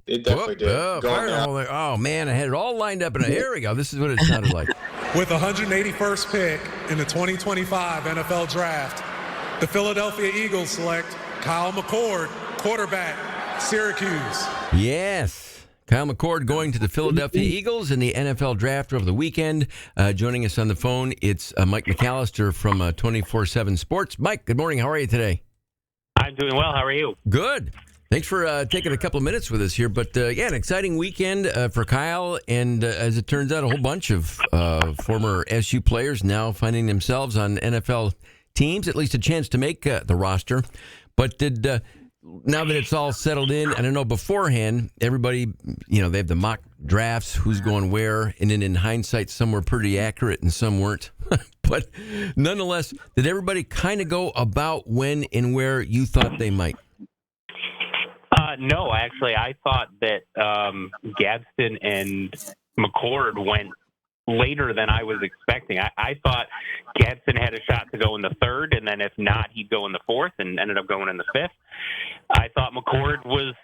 It definitely did. Going there. Oh, man, I had it all lined up. And here we go. This is what it sounded like. With the 181st pick in the 2025 NFL Draft, the Philadelphia Eagles select Kyle McCord, quarterback, Syracuse. Yes. Kyle McCord going to the Philadelphia Eagles in the NFL Draft over the weekend. Joining us on the phone, it's Mike McAlister from 24/7 Sports. Mike, good morning. How are you today? I'm doing well. How are you? Good. Thanks for taking a couple of minutes with us here. But, an exciting weekend for Kyle. And as it turns out, a whole bunch of former SU players now finding themselves on NFL teams, at least a chance to make the roster. But now that it's all settled in, I don't know, beforehand, everybody, they have the mock drafts, who's going where. And then in hindsight, some were pretty accurate and some weren't. But nonetheless, did everybody kind of go about when and where you thought they might? No, actually, I thought that Gadsden and McCord went later than I was expecting. I thought Gadsden had a shot to go in the third, and then if not, he'd go in the fourth, and ended up going in the fifth. I thought McCord was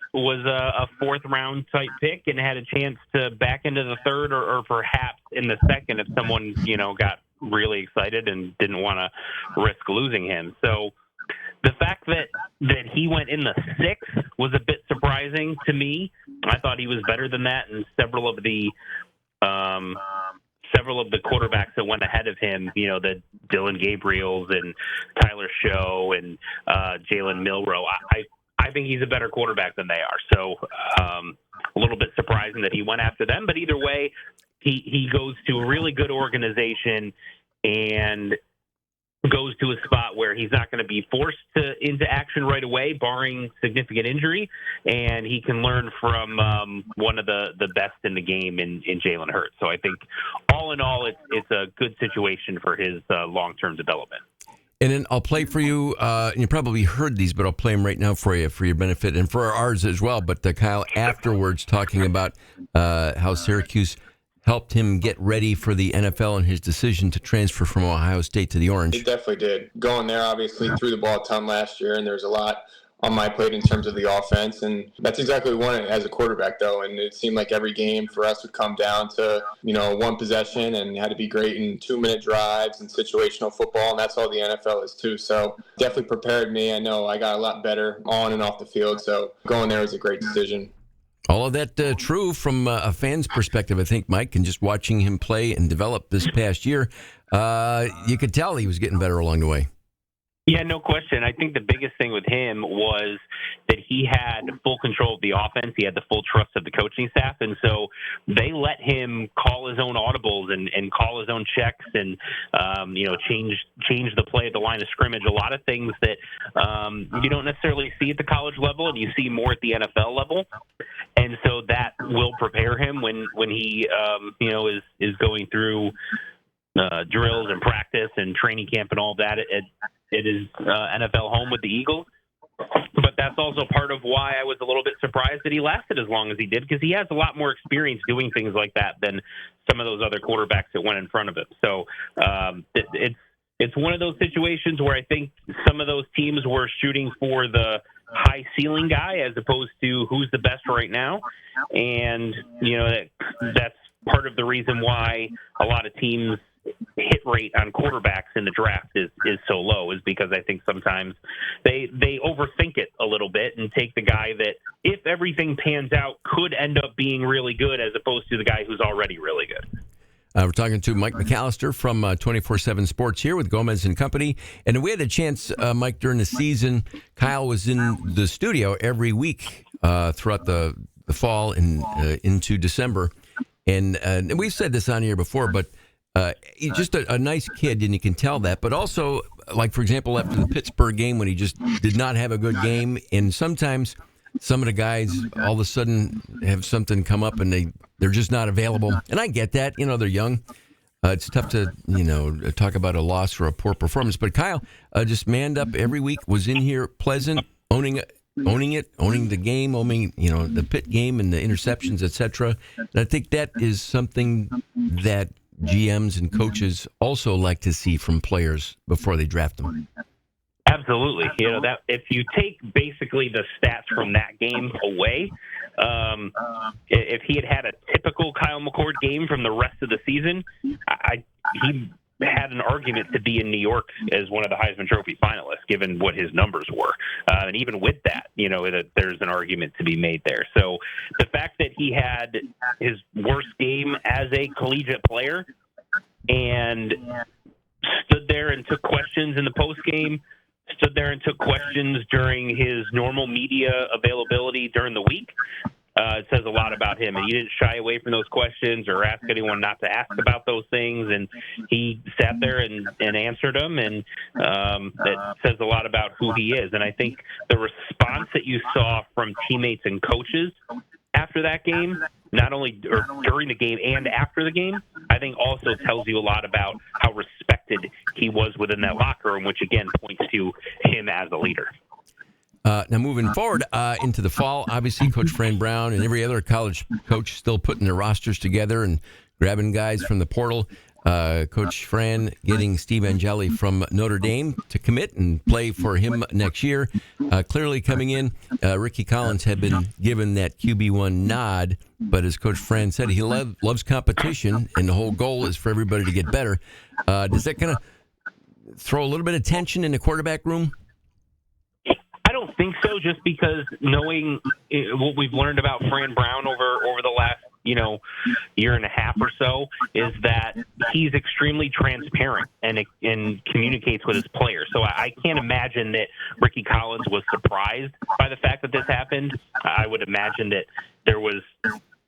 a fourth-round type pick and had a chance to back into the third or perhaps in the second if someone, got really excited and didn't want to risk losing him. So the fact that he went in the sixth was a bit surprising to me. I thought he was better than that, and several of the quarterbacks that went ahead of him, the Dylan Gabriels and Tyler Show and Jalen Milroe, I think he's a better quarterback than they are. So a little bit surprising that he went after them. But either way, he goes to a really good organization and goes to a spot where he's not going to be forced into action right away, barring significant injury, and he can learn from one of the best in the game in Jalen Hurts. So I think all in all, it's a good situation for his long-term development. And then I'll play for you, and you probably heard these, but I'll play them right now for you, for your benefit, and for ours as well. But Kyle afterwards talking about how Syracuse helped him get ready for the NFL and his decision to transfer from Ohio State to the Orange. It definitely did. Going there, obviously, threw the ball a ton last year, and there's a lot on my plate in terms of the offense. And that's exactly what we wanted as a quarterback, though. And it seemed like every game for us would come down to, one possession, and had to be great in 2-minute drives and situational football. And that's all the NFL is, too. So definitely prepared me. I know I got a lot better on and off the field. So going there was a great decision. All of that true from a fan's perspective, I think, Mike, and just watching him play and develop this past year, you could tell he was getting better along the way. Yeah, no question. I think the biggest thing with him was that he had full control of the offense. He had the full trust of the coaching staff. And so they let him call his own audibles and call his own checks and, change the play at the line of scrimmage. A lot of things that you don't necessarily see at the college level and you see more at the NFL level. And so that will prepare him when he, is going through drills and practice and training camp and all that at his NFL home with the Eagles. But that's also part of why I was a little bit surprised that he lasted as long as he did, because he has a lot more experience doing things like that than some of those other quarterbacks that went in front of him. So it's one of those situations where I think some of those teams were shooting for the high ceiling guy as opposed to who's the best right now. And, that's part of the reason why a lot of teams hit rate on quarterbacks in the draft is so low, is because I think sometimes they overthink it a little bit and take the guy that, if everything pans out, could end up being really good as opposed to the guy who's already really good. We're talking to Mike McAlister from 24/7 Sports here with Gomez and Company. And we had a chance, Mike, during the season, Kyle was in the studio every week throughout the fall and into December. And we've said this on here before, but he's just a nice kid, and you can tell that. But also, like, for example, after the Pittsburgh game when he just did not have a good game, and sometimes some of the guys all of a sudden have something come up and they're just not available. And I get that. They're young. It's tough to, talk about a loss or a poor performance. But Kyle just manned up every week, was in here pleasant, owning the game, owning, the Pitt game and the interceptions, etc. And I think that is something that GMs and coaches also like to see from players before they draft them. Absolutely. That if you take basically the stats from that game away, If he had a typical Kyle McCord game from the rest of the season, he had an argument to be in New York as one of the Heisman Trophy finalists, given what his numbers were. And even with that, that there's an argument to be made there. So the fact that he had his worst game as a collegiate player and stood there and took questions in the post game, stood there and took questions during his normal media availability during the week, it says a lot about him. And he didn't shy away from those questions or ask anyone not to ask about those things. And he sat there and answered them. And it says a lot about who he is. And I think the response that you saw from teammates and coaches after that game, not only during the game and after the game, I think also tells you a lot about how respected he was within that locker room, which again points to him as a leader. Now, moving forward into the fall, obviously, Coach Fran Brown and every other college coach still putting their rosters together and grabbing guys from the portal. Coach Fran getting Steve Angeli from Notre Dame to commit and play for him next year. Clearly coming in, Ricky Collins had been given that QB1 nod, but as Coach Fran said, he loves competition, and the whole goal is for everybody to get better. Does that kind of throw a little bit of tension in the quarterback room? I don't think so, just because knowing what we've learned about Fran Brown over the last year and a half or so, is that he's extremely transparent and communicates with his players. So I can't imagine that Ricky Collins was surprised by the fact that this happened. I would imagine that there was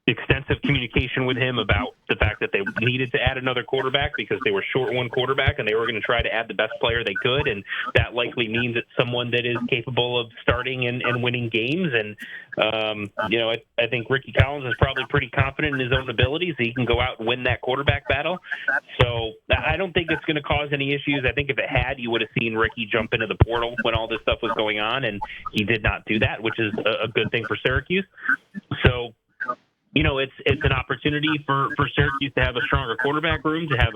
extensive communication with him about the fact that they needed to add another quarterback because they were short one quarterback and they were going to try to add the best player they could. And that likely means it's someone that is capable of starting and winning games. And, I think Ricky Collins is probably pretty confident in his own abilities. He can go out and win that quarterback battle. So I don't think it's going to cause any issues. I think if it had, you would have seen Ricky jump into the portal when all this stuff was going on, and he did not do that, which is a good thing for Syracuse. So, it's an opportunity for Syracuse to have a stronger quarterback room, to have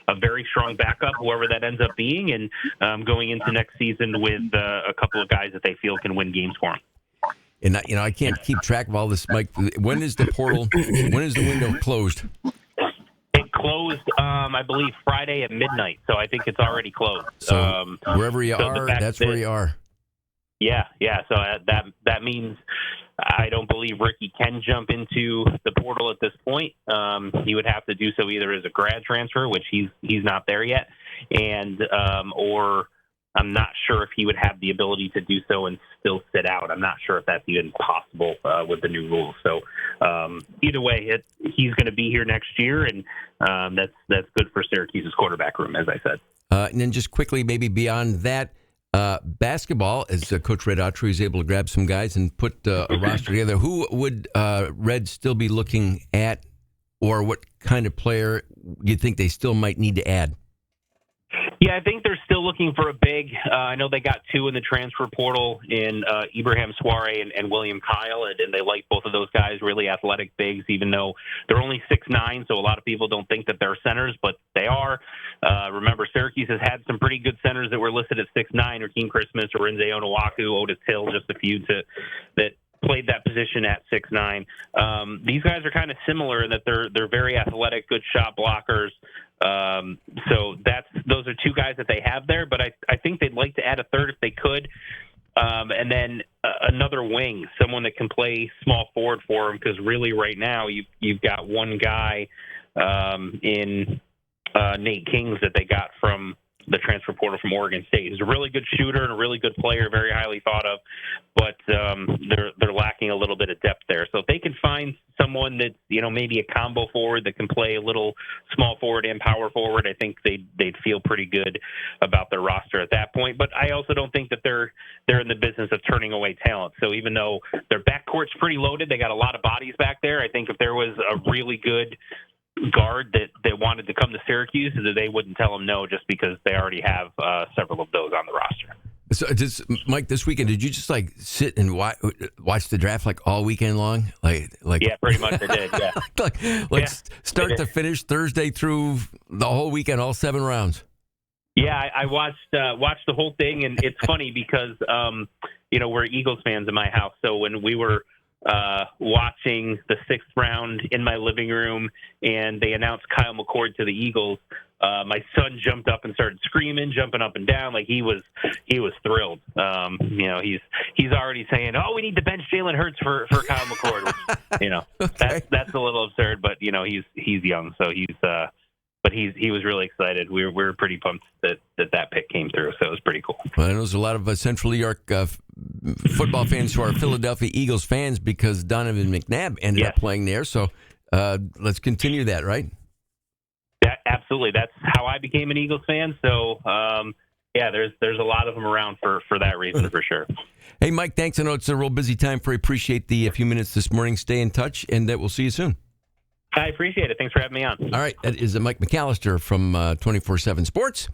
a very strong backup, whoever that ends up being, and going into next season with a couple of guys that they feel can win games for them. And I can't keep track of all this, Mike. When is the portal? When is the window closed? It closed, I believe, Friday at midnight. So I think it's already closed. So wherever you are, that's where you are. Yeah. So that means I don't believe Ricky can jump into the portal at this point. He would have to do so either as a grad transfer, which he's not there yet, and or I'm not sure if he would have the ability to do so and still sit out. I'm not sure if that's even possible with the new rules. So either way, he's going to be here next year, and that's good for Syracuse's quarterback room, as I said. And then just quickly, maybe beyond that, basketball, as Coach Red Autry is able to grab some guys and put a roster together, who would Red still be looking at, or what kind of player do you think they still might need to add? Yeah, I think they're still looking for a big. I know they got two in the transfer portal in Ibrahim Soare and William Kyle, and they like both of those guys, really athletic bigs, even though they're only 6'9", so a lot of people don't think that they're centers, but they are. Remember, Syracuse has had some pretty good centers that were listed at 6'9", Rakeem Christmas, Orinze Onuaku, Otis Hill, just a few that played that position at 6'9". These guys are kind of similar in that they're very athletic, good shot blockers. So those are two guys that they have there, but I think they'd like to add a third if they could. And then another wing, someone that can play small forward for them, because really right now you've got one guy in Nate Kings that they got from the transfer portal from Oregon State. He's a really good shooter and a really good player, very highly thought of, but they're lacking a little bit of depth there. So if they can find someone that, maybe a combo forward that can play a little small forward and power forward, I think they'd feel pretty good about their roster at that point. But I also don't think that they're in the business of turning away talent. So even though their backcourt's pretty loaded, they got a lot of bodies back there. I think if there was a really good guard that wanted to come to Syracuse, that they wouldn't tell them no just because they already have several of those on the roster. So, Mike, this weekend, did you just sit and watch the draft all weekend long? Yeah, pretty much I did. Yeah, start to finish, Thursday through the whole weekend, all 7 rounds. Yeah, I watched the whole thing, and it's funny because we're Eagles fans in my house. So when we were watching the 6th round in my living room, and they announced Kyle McCord to the Eagles. My son jumped up and started screaming, jumping up and down, like he was thrilled. He's already saying, "Oh, we need to bench Jalen Hurts for Kyle McCord." Which, Okay. that's a little absurd, but he's young, so he was really excited. We were pretty pumped that pick came through, so it was pretty cool. Well, I know there's a lot of Central New York football fans who are Philadelphia Eagles fans because Donovan McNabb ended up playing there. So let's continue that, right? Absolutely. That's how I became an Eagles fan. So, there's a lot of them around for that reason, for sure. Hey, Mike, thanks. I know it's a real busy time for you. Appreciate the few minutes this morning. Stay in touch, and we'll see you soon. I appreciate it. Thanks for having me on. All right. That is Mike McAlister from 24/7 Sports.